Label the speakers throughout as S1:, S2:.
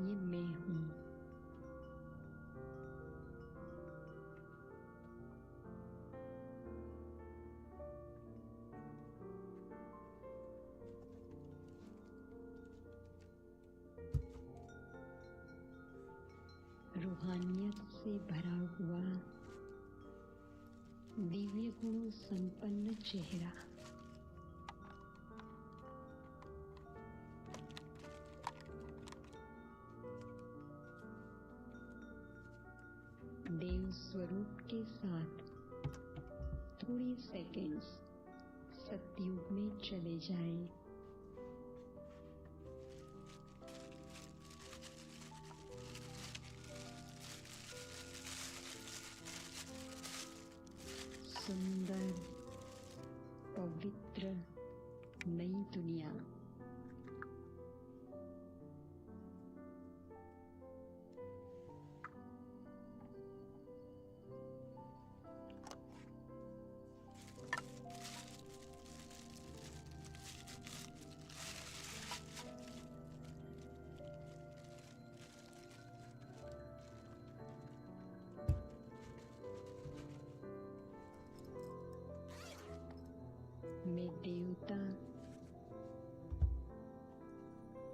S1: ये मैं हूँ। रूहानियत से भरा हुआ दिव्य गुणों संपन्न चेहरा, देव स्वरूप के साथ थोड़े सेकंड्स सतयुग में चले जाएं। सुंदर पवित्र नई दुनिया, मैं देवता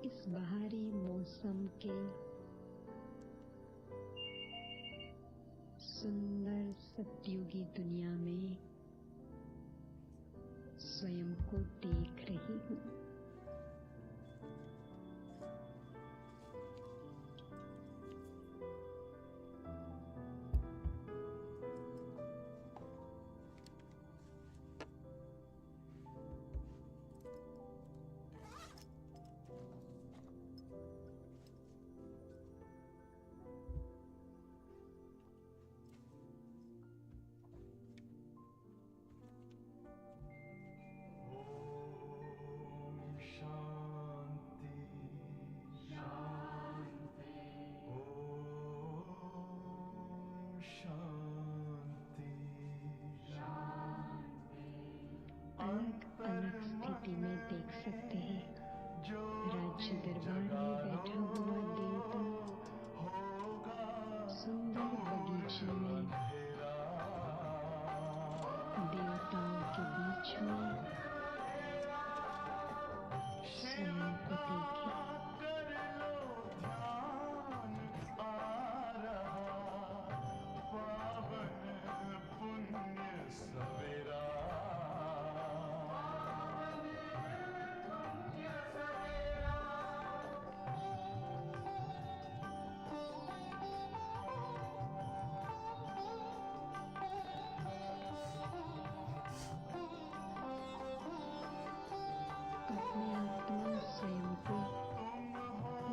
S1: इस बाहरी मौसम के सुंदर सतयुगी दुनिया में स्वयं को देख रही हूँ। अलग अलग स्थिति में देख सकते हैं राज्य दरबार में बैठा हुआ देवता सुंदर बगीचे में देवताओं के बीच में स्वयं को देखे। अपने आत्मा स्वयं को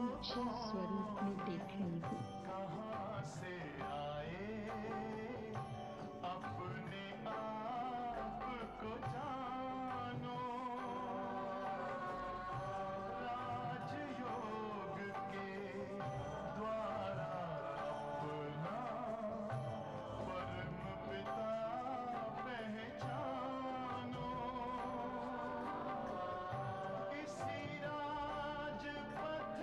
S1: ऊंचे स्वरूप में देख रही हूँ।
S2: कहाँ से आए अपने आप को जानो, राजयोग के द्वारा अपना परम पिता पहचानो। इसी राजपथ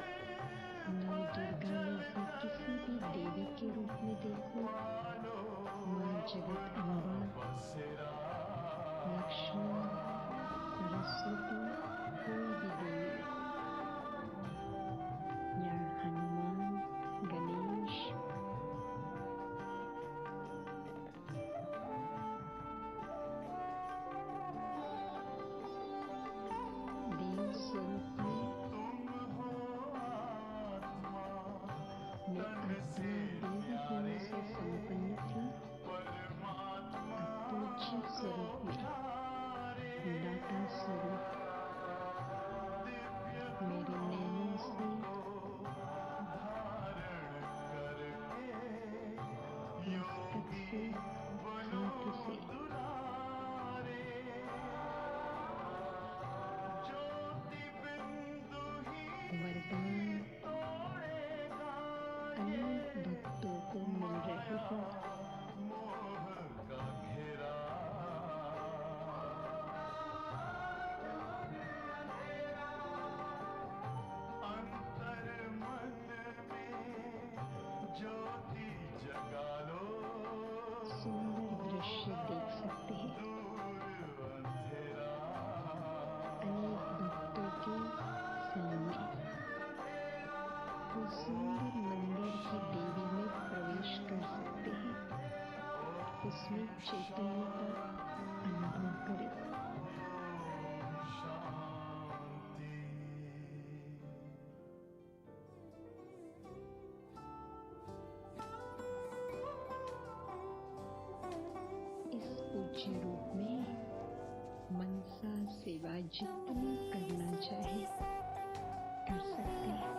S1: इसमें चैतन्य का अनुभव करें। इस पूज्य रूप में मनसा सेवा जितनी करना चाहे कर सकते हैं।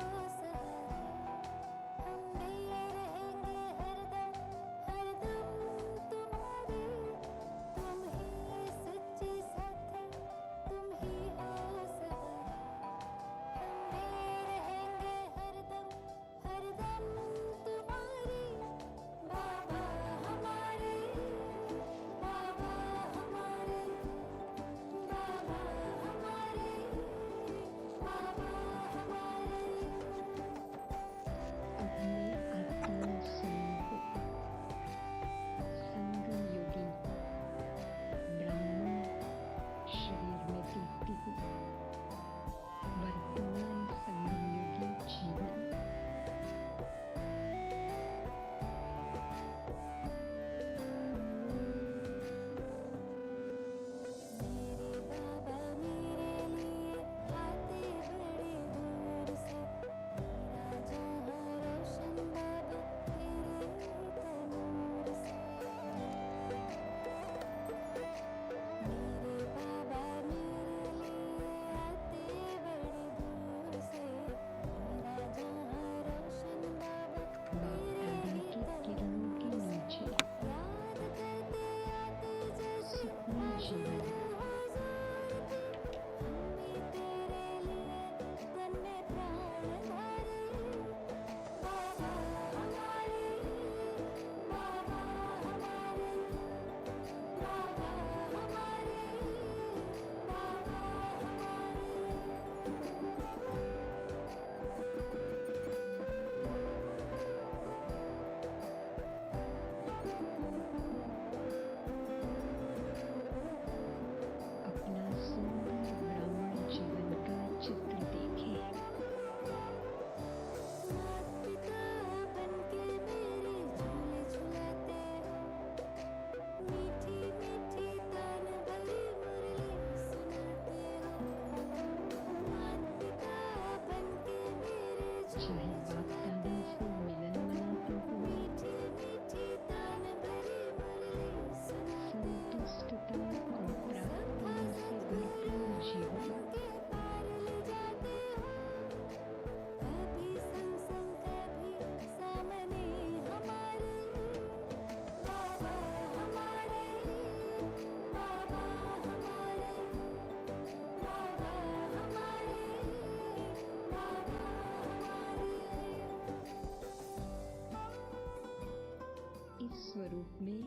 S1: स्वरूप में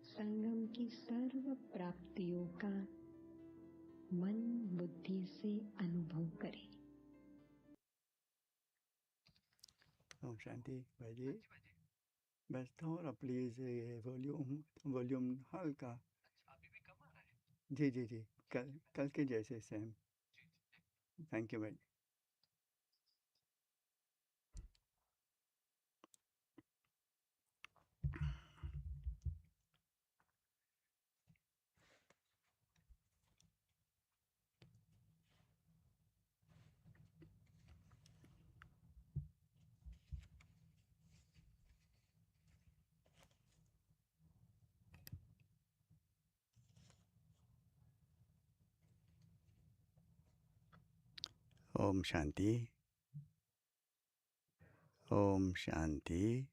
S1: संगम की सर्व प्राप्तियों का मन बुद्धि से अनुभव करें।
S3: ओम शांति। भाई जी बस थोड़ा प्लीज वॉल्यूम हल्का। अभी भी कम आ रहा है? जी जी जी, कल के जैसे सेम। थैंक यू भाई। Om Shanti. Om Shanti.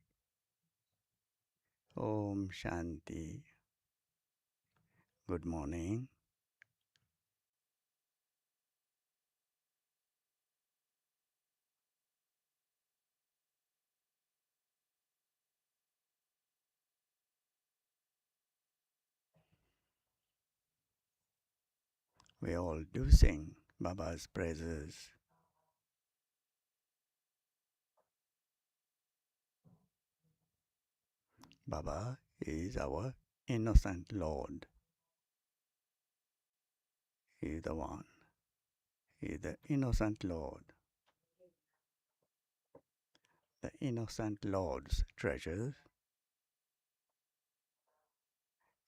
S3: Om Shanti. Good morning. We all do sing Baba's praises. Baba is our innocent Lord. He is the one. He is the innocent Lord. The innocent Lord's treasures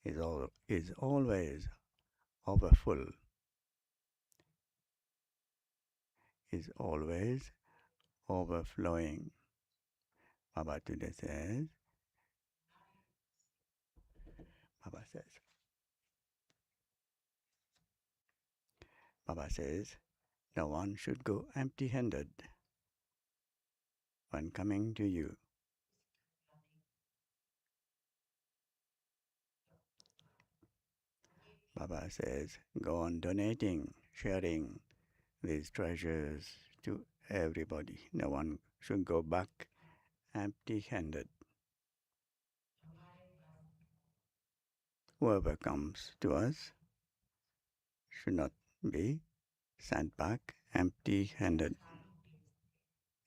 S3: is always overfull, is always overflowing. Baba today says, Baba says, no one should go empty-handed when coming to you. Baba says, go on donating, sharing these treasures to everybody. No one should go back empty-handed. Whoever comes to us should not be sent back empty-handed.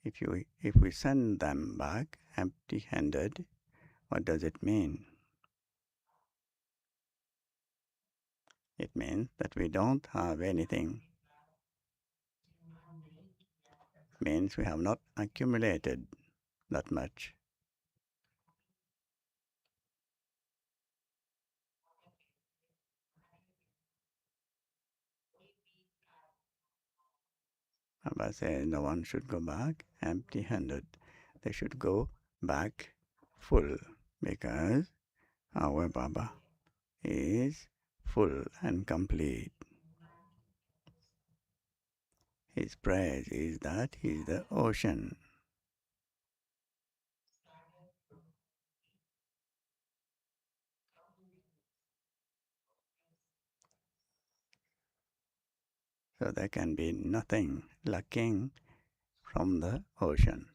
S3: If we send them back empty-handed, what does it mean? It means that we don't have anything. It means we have not accumulated that much. Baba says no one should go back empty-handed. They should go back full, because our Baba is full and complete. His praise is that he is the ocean. So there can be nothing lacking from the ocean.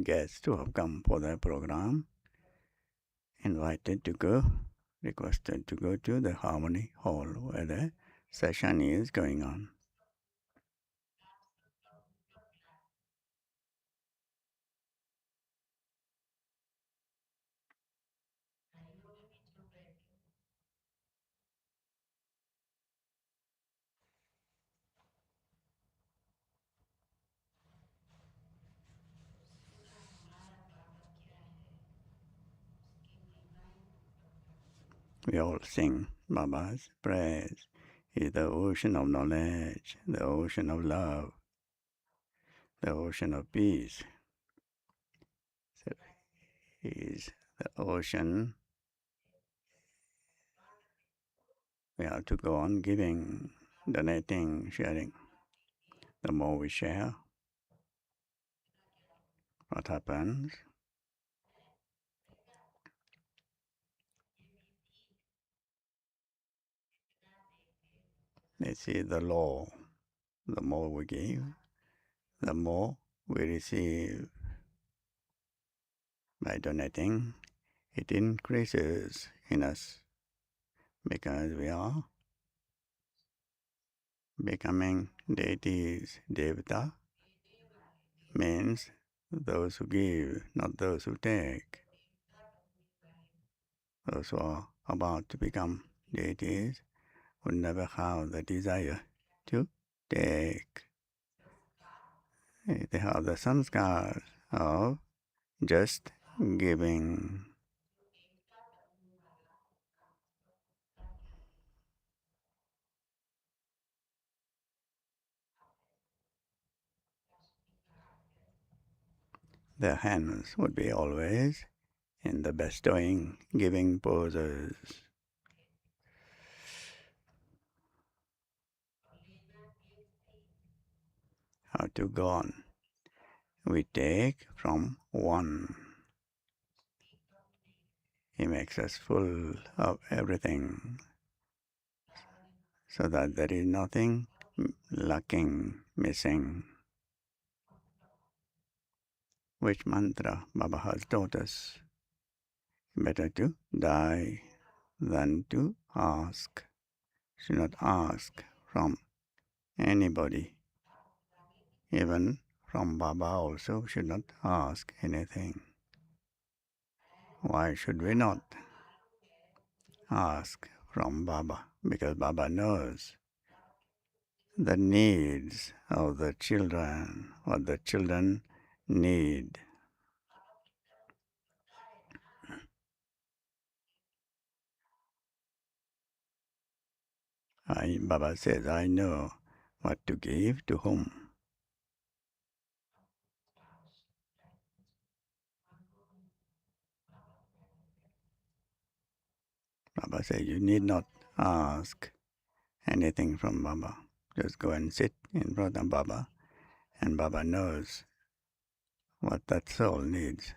S3: Guests who have come for the program, invited to go, requested to go to the Harmony Hall where the session is going on. We all sing Baba's praise. He is the ocean of knowledge, the ocean of love, the ocean of peace. So he is the ocean. We have to go on giving, donating, sharing. The more we share, what happens? This is the law. The more we give, the more we receive. By donating, it increases in us, because we are becoming deities. Devata means those who give, not those who take. Those who are about to become deities would never have the desire to take. They have the sanskar of just giving. Their hands would be always in the bestowing, giving poses. How to go on? We take from one. He makes us full of everything, so that there is nothing lacking, missing. Which mantra Baba has taught us? Better to die than to ask. Should not ask from anybody. Even from Baba also should not ask anything. Why should we not ask from Baba, because Baba knows the needs of the children, what the children need. Baba says, I know what to give to whom. Baba says, you need not ask anything from Baba. Just go and sit in front of Baba, and Baba knows what that soul needs.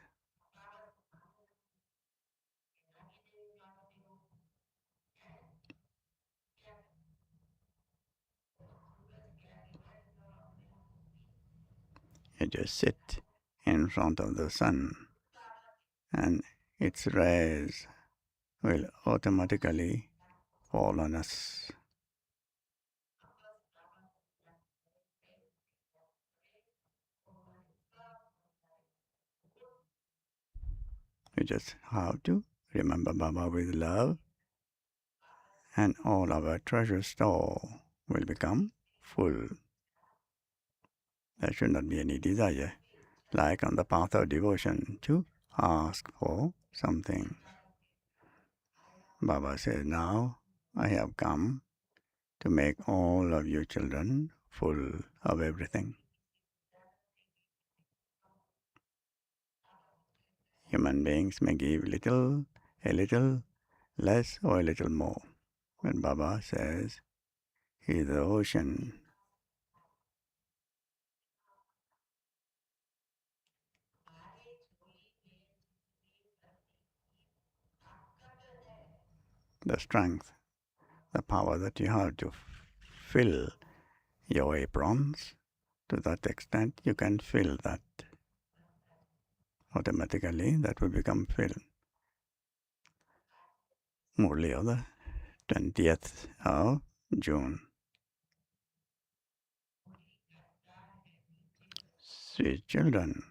S3: You just sit in front of the sun, and its rays will automatically fall on us. You just have to remember Baba with love, and all our treasure store will become full. There should not be any desire, like on the path of devotion, to ask for something. Baba says, now I have come to make all of you children full of everything. Human beings may give a little less or a little more. But Baba says he is the ocean. The strength, the power that you have to fill your aprons, to that extent you can fill that. Automatically that will become filled. Murli of the 20th of June. Sweet children,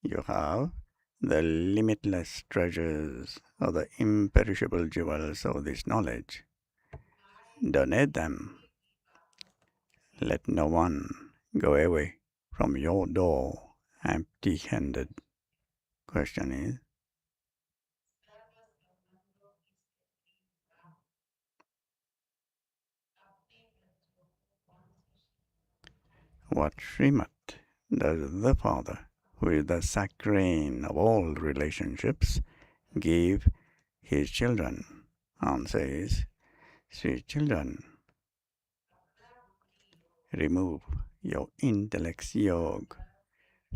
S3: you have the limitless treasures of the imperishable jewels of this knowledge. Donate them. Let no one go away from your door empty-handed. Question is, what Srimat does the Father, who is the saccharine of all relationships, give his children? Answer is, sweet children, remove your intellect's yoke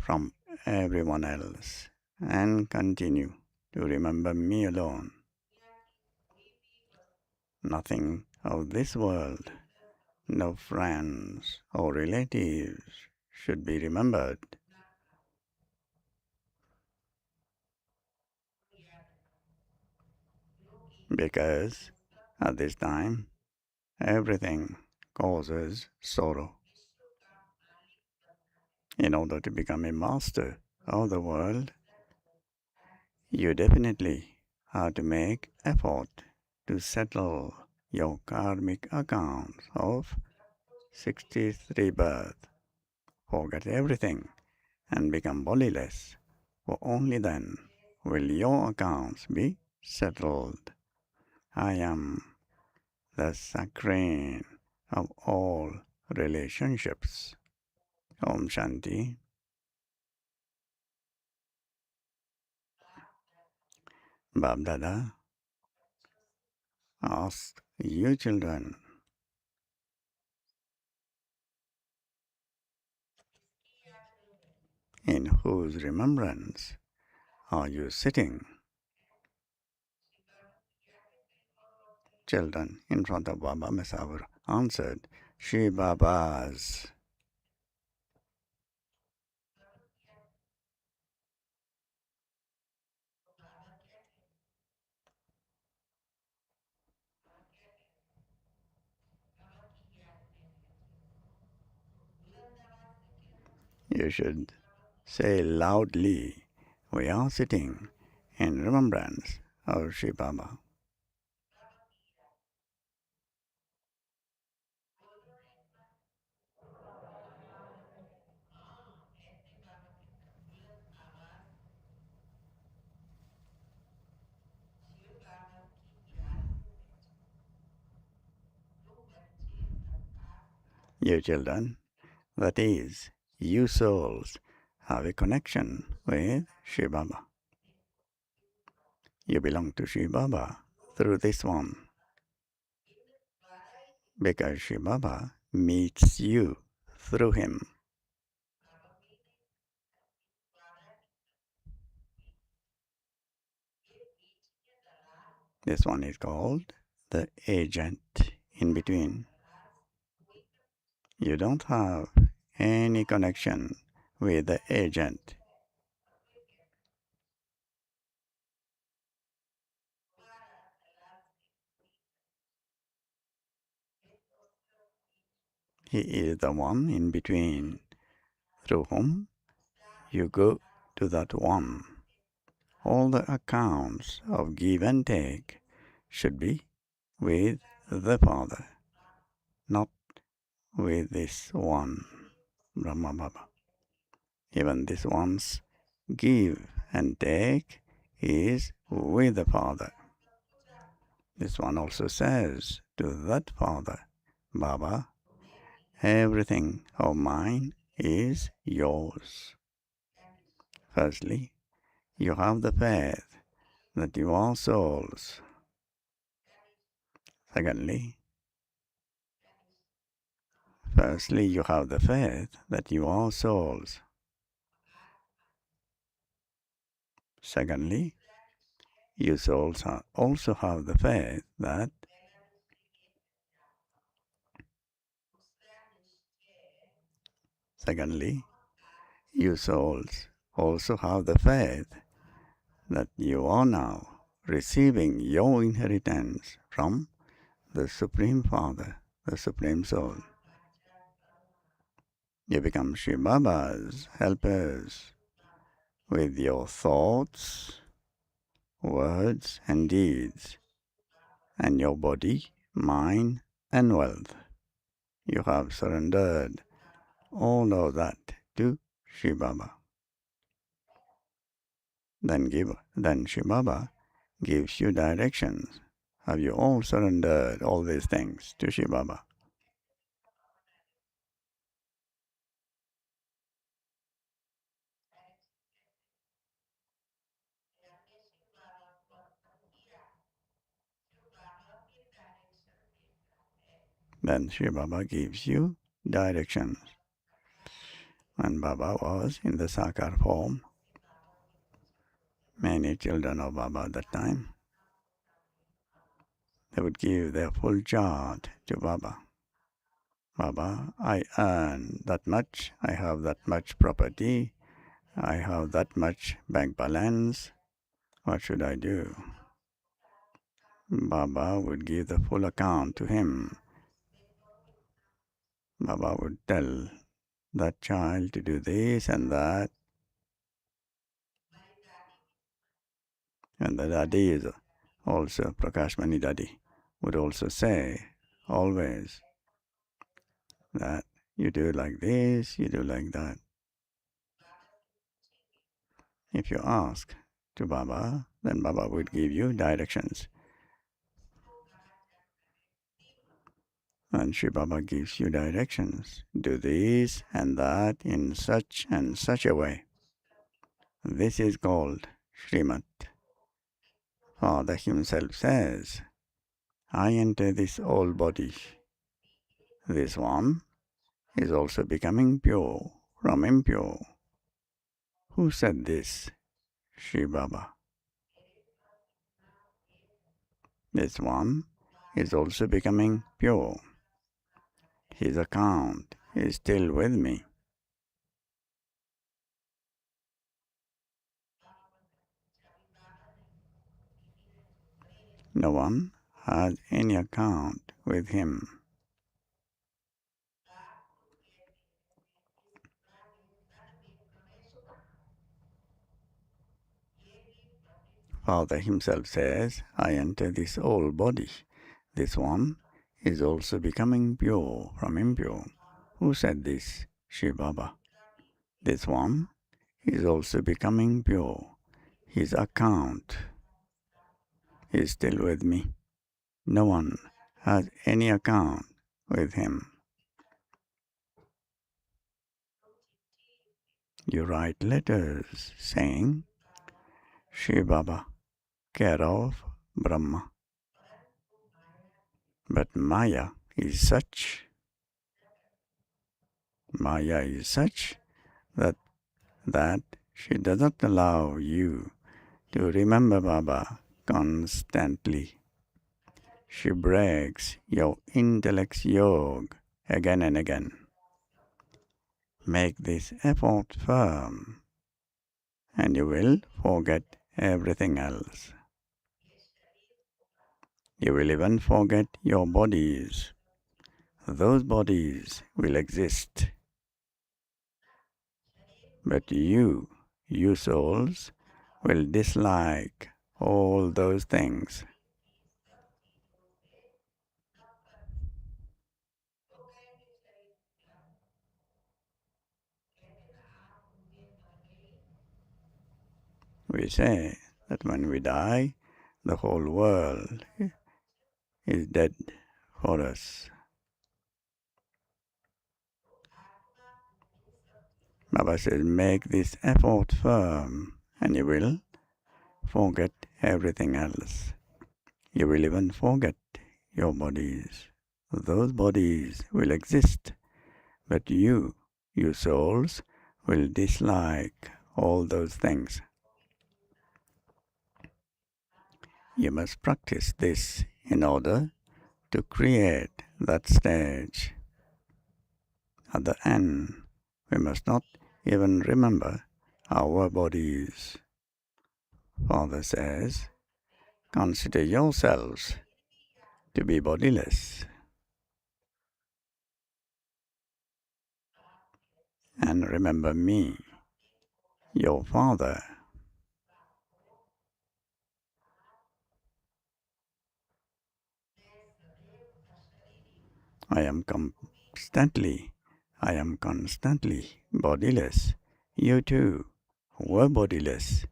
S3: from everyone else and continue to remember me alone. Nothing of this world, no friends or relatives should be remembered. Because at this time, everything causes sorrow. In order to become a master of the world, you definitely have to make effort to settle your karmic accounts of 63 births. Forget everything and become bodiless, for only then will your accounts be settled. I am the saccharine of all relationships. Om Shanti. Babdada asks you children, in whose remembrance are you sitting? Children in front of Baba Mesavar answered, Shri Baba's. You should say loudly, we are sitting in remembrance of Shiv Baba. You children, that is, you souls, have a connection with Shiv Baba. You belong to Shiv Baba through this one, because Shiv Baba meets you through him. This one is called the agent in between. You don't have any connection with the agent. He is the one in between, through whom you go to that one. All the accounts of give and take should be with the Father, not with this one, Brahma Baba. Even this one's give and take is with the Father. This one also says to that Father, Baba, everything of mine is yours. Firstly, you have the faith that you are souls. Secondly, you have the faith that you are souls. Secondly, you souls also have the faith that you souls also have the faith that you are now receiving your inheritance from the Supreme Father, the Supreme Soul. You become Shiv Baba's helpers with your thoughts, words, and deeds, and your body, mind, and wealth. You have surrendered all of that to Shiv Baba. Then Shiv Baba gives you directions. Have you all surrendered all these things to Shiv Baba? Then Shiv Baba gives you directions. When Baba was in the Sakar form, many children of Baba at that time, they would give their full chart to Baba. Baba, I earn that much, I have that much property, I have that much bank balance, what should I do? Baba would give the full account to him. Baba would tell that child to do this and that. And the daddy is also, Prakashmani daddy, would also say always that you do like this, you do like that. If you ask to Baba, then Baba would give you directions. And Shiv Baba gives you directions. Do this and that in such and such a way. This is called Srimad. Father himself says, I enter this old body. This one is also becoming pure from impure. Who said this? Shiv Baba. This one is also becoming pure. His account is still with me. No one has any account with him. Father himself says, I enter this old body. This one is also becoming pure from impure. Who said this? Shiv Baba. This one is also becoming pure. His account is still with me. No one has any account with him. You write letters saying, Shiv Baba, care of Brahma. But Maya is such that she does not allow you to remember Baba constantly. She breaks your intellect's yoke again and again. Make this effort firm, and you will forget everything else. You will even forget your bodies. Those bodies will exist. But you souls, will dislike all those things. We say that when we die, the whole world is dead for us. Baba says, make this effort firm, and you will forget everything else. You will even forget your bodies. Those bodies will exist, but you souls, will dislike all those things. You must practice this in order to create that stage. At the end, we must not even remember our bodies. Father says, consider yourselves to be bodiless, and remember me, your Father. I am constantly bodiless. You too were bodiless.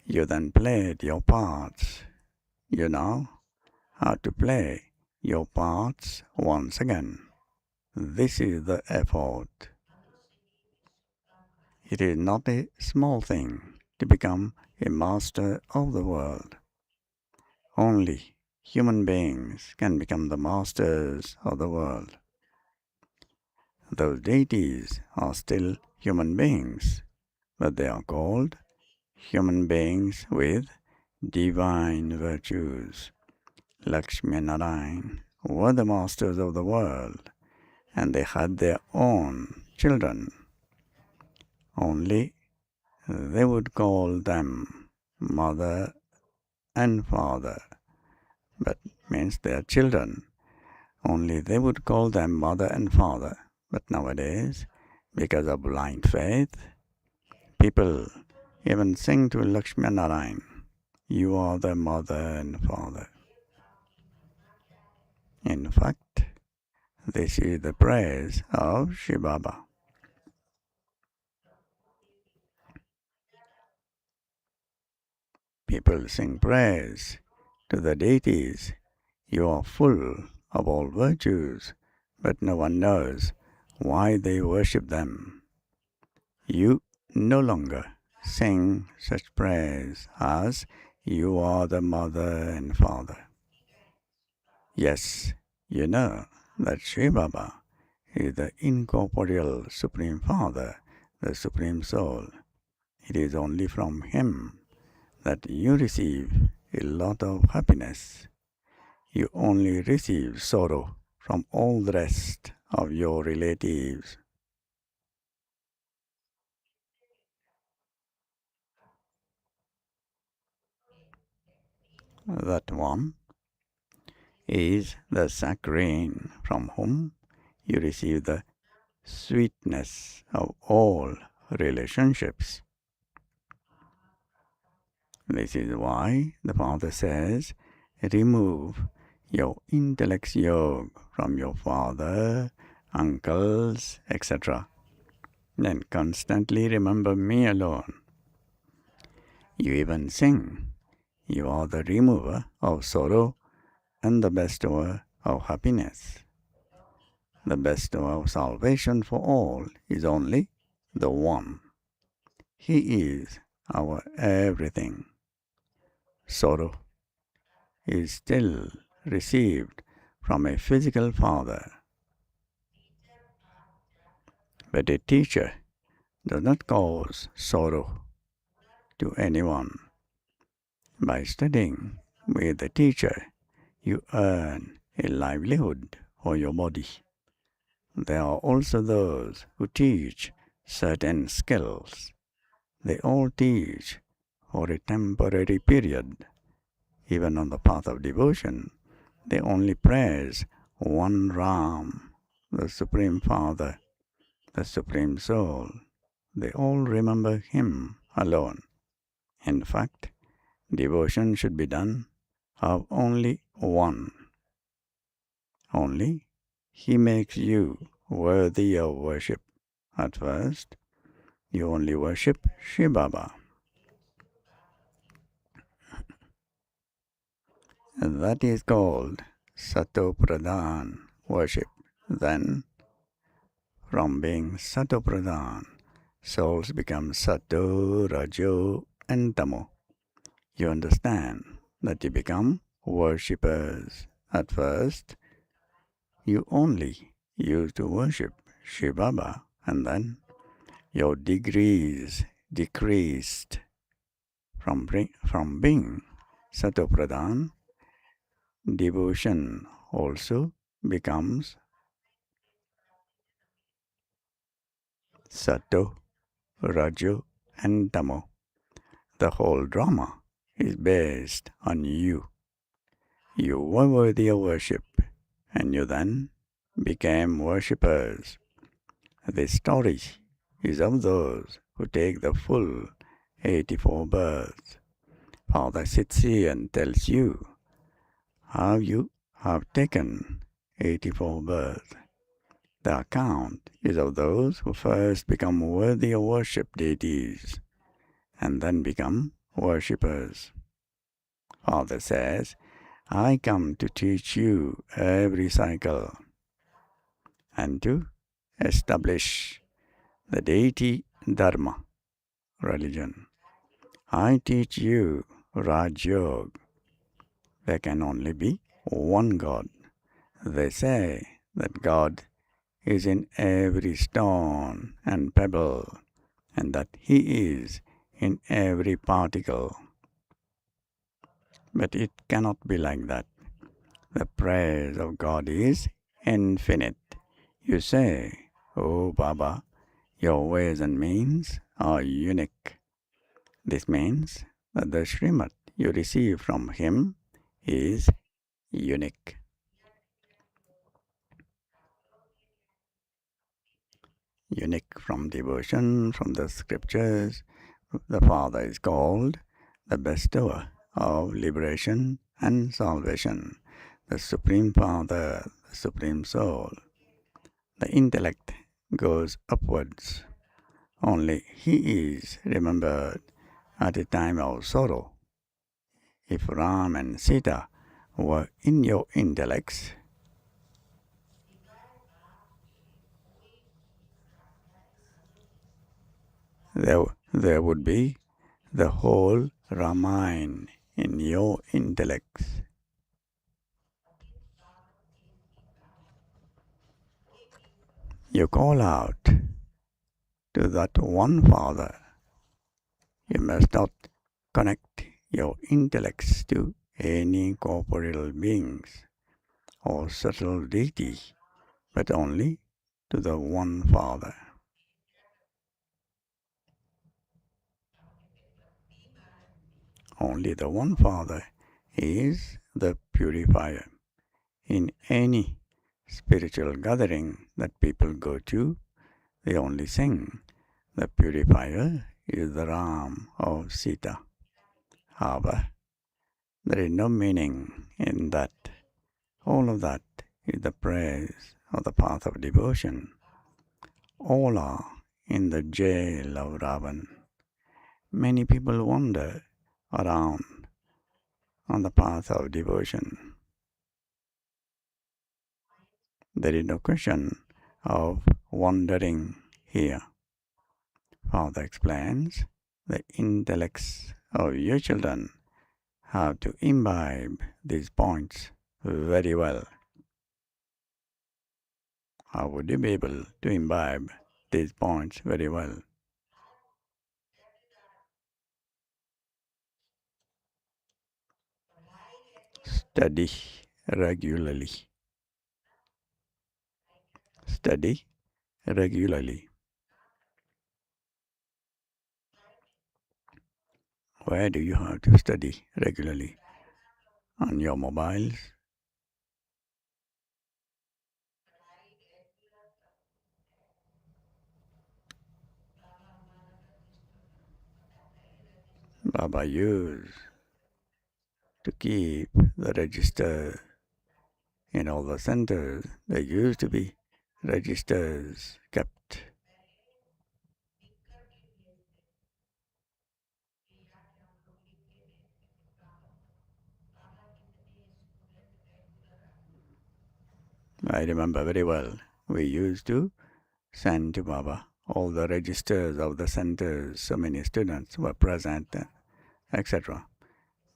S3: You then played your parts. You know how to play your parts once again. This is the effort. It is not a small thing to become a master of the world. Only human beings can become the masters of the world. Those deities are still human beings, but they are called human beings with divine virtues. Lakshmi and Narayan were the masters of the world, and they had their own children. Only they would call them mother and father, but means their children. Only they would call them mother and father. But nowadays, because of blind faith, people even sing to Lakshmi and Narayan, you are the mother and father. In fact, this is the praise of Shiv Baba. People sing praise to the deities. You are full of all virtues, but no one knows why they worship them. You no longer sing such praise as you are the mother and father. Yes, you know that Shiv Baba is the incorporeal Supreme Father, the Supreme Soul. It is only from Him that you receive a lot of happiness. You only receive sorrow from all the rest of your relatives. That one is the saccharine from whom you receive the sweetness of all relationships. This is why the Father says, remove your intellect's yoke from your father, uncles, etc. Then constantly remember me alone. You even sing, you are the remover of sorrow and the bestower of happiness. The bestower of salvation for all is only the One. He is our everything. Sorrow is still received from a physical father, but a teacher does not cause sorrow to anyone. By studying with the teacher, you earn a livelihood for your body. There are also those who teach certain skills. They all teach for a temporary period. Even on the path of devotion, they only praise one Ram, the Supreme Father, the Supreme Soul. They all remember Him alone. In fact, devotion should be done of only one. Only He makes you worthy of worship. At first, you only worship Shiv Baba. That is called Sato Pradhan worship. Then, from being Sato Pradhan, souls become Sato, Rajo, and Tamo. You understand that you become worshippers. At first, you only used to worship Shiv Baba, and then your degrees decreased from being Sato Pradhan. Devotion also becomes Sato, Rajo, and Tamo. The whole drama is based on you. You were worthy of worship, and you then became worshippers. This story is of those who take the full 84 births. Father sits here and tells you how you have taken 84 births. The account is of those who first become worthy of worship deities and then become worshippers. Father says, I come to teach you every cycle and to establish the deity dharma, religion. I teach you Raj Yoga. There can only be one God. They say that God is in every stone and pebble, and that He is in every particle. But it cannot be like that. The praise of God is infinite. You say, Oh Baba, your ways and means are unique. This means that the Srimad you receive from Him is unique. Unique from devotion, from the scriptures. The Father is called the bestower of liberation and salvation, the Supreme Father, the Supreme Soul. The intellect goes upwards. Only He is remembered at a time of sorrow. If Ram and Sita were in your intellects, there would be the whole Ramayana in your intellects. You call out to that one Father. You must not connect your intellects to any corporeal beings or subtle deity, but only to the one Father. Only the one Father is the purifier. In any spiritual gathering that people go to, they only sing, the purifier is the Ram of Sita. However, there is no meaning in that. All of that is the praise of the path of devotion. All are in the jail of Ravan. Many people wander around on the path of devotion. There is no question of wandering here. Father explains the intellects of your children have to imbibe these points very well. How would you be able to imbibe these points very well? Study regularly. Study regularly. Where do you have to study regularly? On your mobiles? Baba used to keep the register in all the centers. There used to be registers kept. I remember very well. We used to send to Baba all the registers of the centers. So many students were present, etc.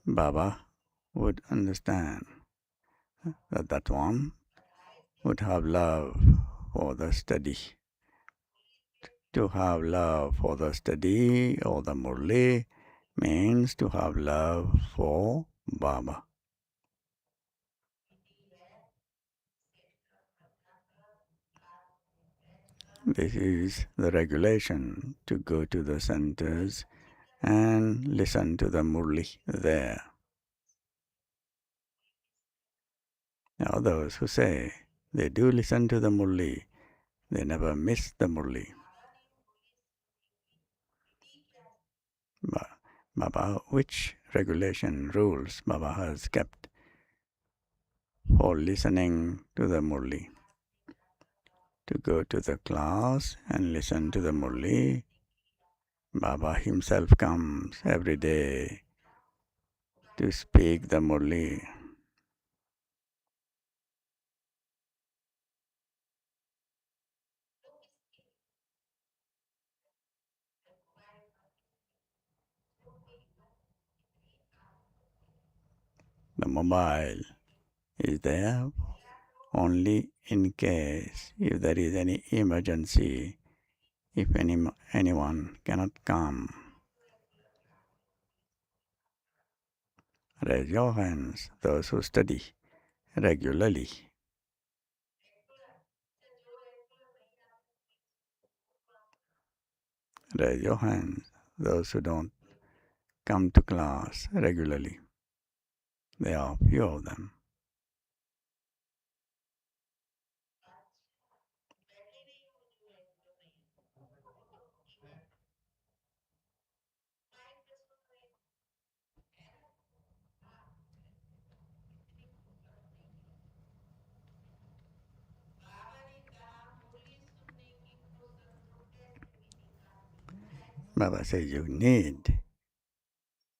S3: Baba would understand that that one would have love for the study. To have love for the study or the Murli means to have love for Baba. This is the regulation to go to the centers and listen to the Murli there. Now those who say they do listen to the Murli, they never miss the Murli. Baba, which regulation rules Baba has kept for listening to the Murli? To go to the class and listen to the Murli. Baba himself comes every day to speak the Murli. The mobile is there only in case if there is any emergency, if anyone cannot come. Raise your hands, those who study regularly. Raise your hands, those who don't come to class regularly. There are few of them. Baba says you need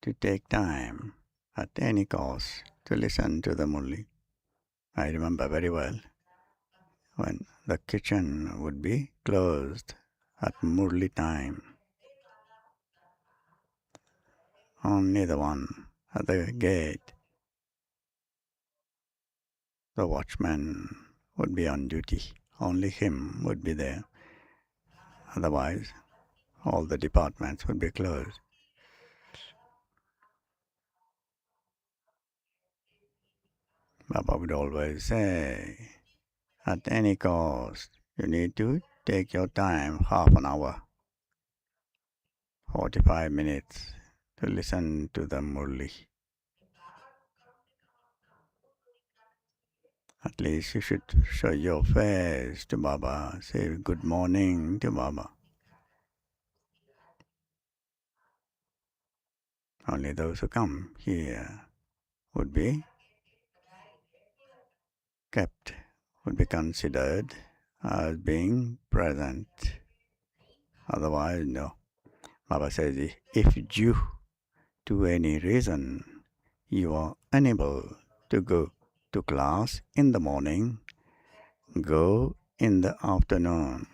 S3: to take time at any cost to listen to the Murli. I remember very well when the kitchen would be closed at Murli time. Only the one at the gate, the watchman would be on duty. Only him would be there. Otherwise, all the departments would be closed. Baba would always say, at any cost, you need to take your time, half an hour, 45 minutes, to listen to the Murli. At least you should show your face to Baba, say good morning to Baba. Only those who come here would be kept, would be considered as being present. Otherwise, no. Baba says, if due to any reason you are unable to go to class in the morning, go in the afternoon.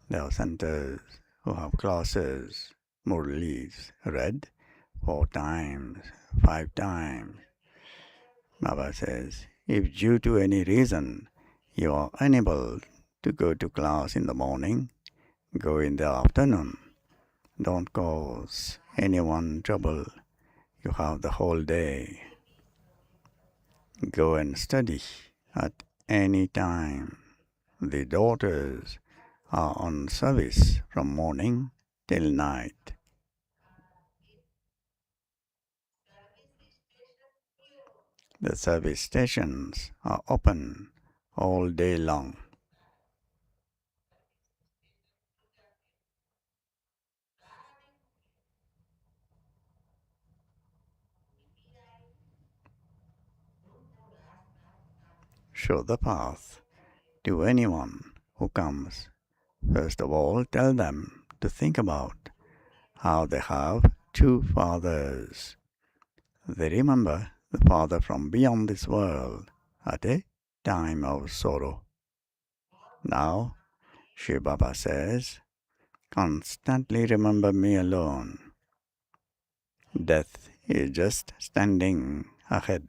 S3: There are centers who have classes, Murlis, read 4 times, 5 times. Baba says, if due to any reason you are unable to go to class in the morning, go in the afternoon. Don't cause anyone trouble. You have the whole day. Go and study at any time. The daughters are on service from morning till night. The service stations are open all day long. Show the path to anyone who comes. First of all, tell them to think about how they have 2 fathers. They remember the father from beyond this world at a time of sorrow. Now, Shiv Baba says, constantly remember me alone. Death is just standing ahead.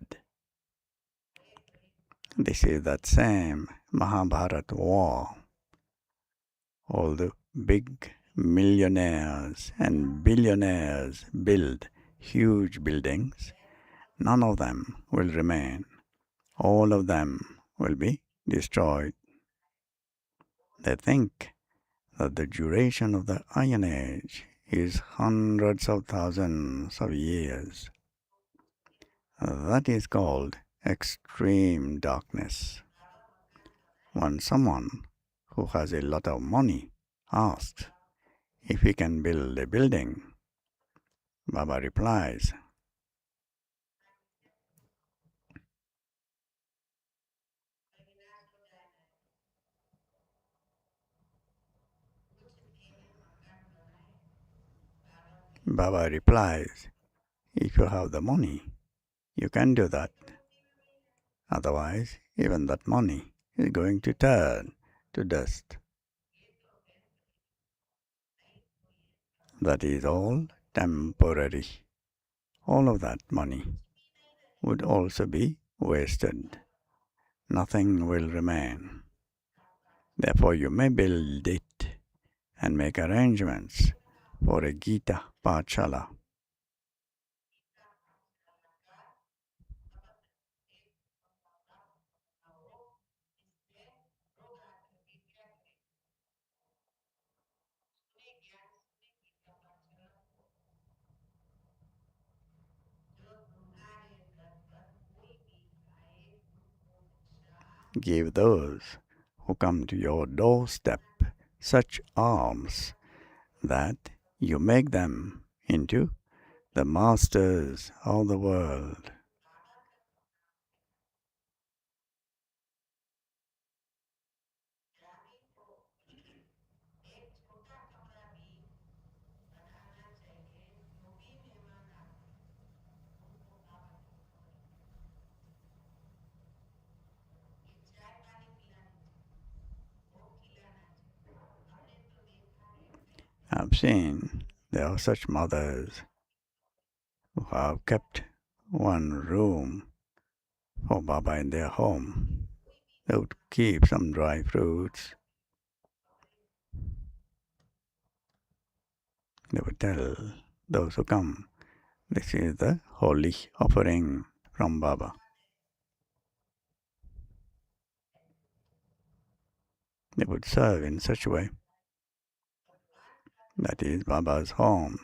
S3: This is that same Mahabharata war. All the big millionaires and billionaires build huge buildings. None of them will remain. All of them will be destroyed. They think that the duration of the Iron Age is hundreds of thousands of years. That is called extreme darkness. When someone who has a lot of money asks if he can build a building, Baba replies, if you have the money, you can do that. Otherwise, even that money is going to turn to dust. That is all temporary. All of that money would also be wasted. Nothing will remain. Therefore, you may build it and make arrangements for a Gita Pachala. Give those who come to your doorstep such alms that you make them into the masters of the world. I've seen there are such mothers who have kept one room for Baba in their home. They would keep some dry fruits. They would tell those who come, this is the holy offering from Baba. They would serve in such a way. That is Baba's home.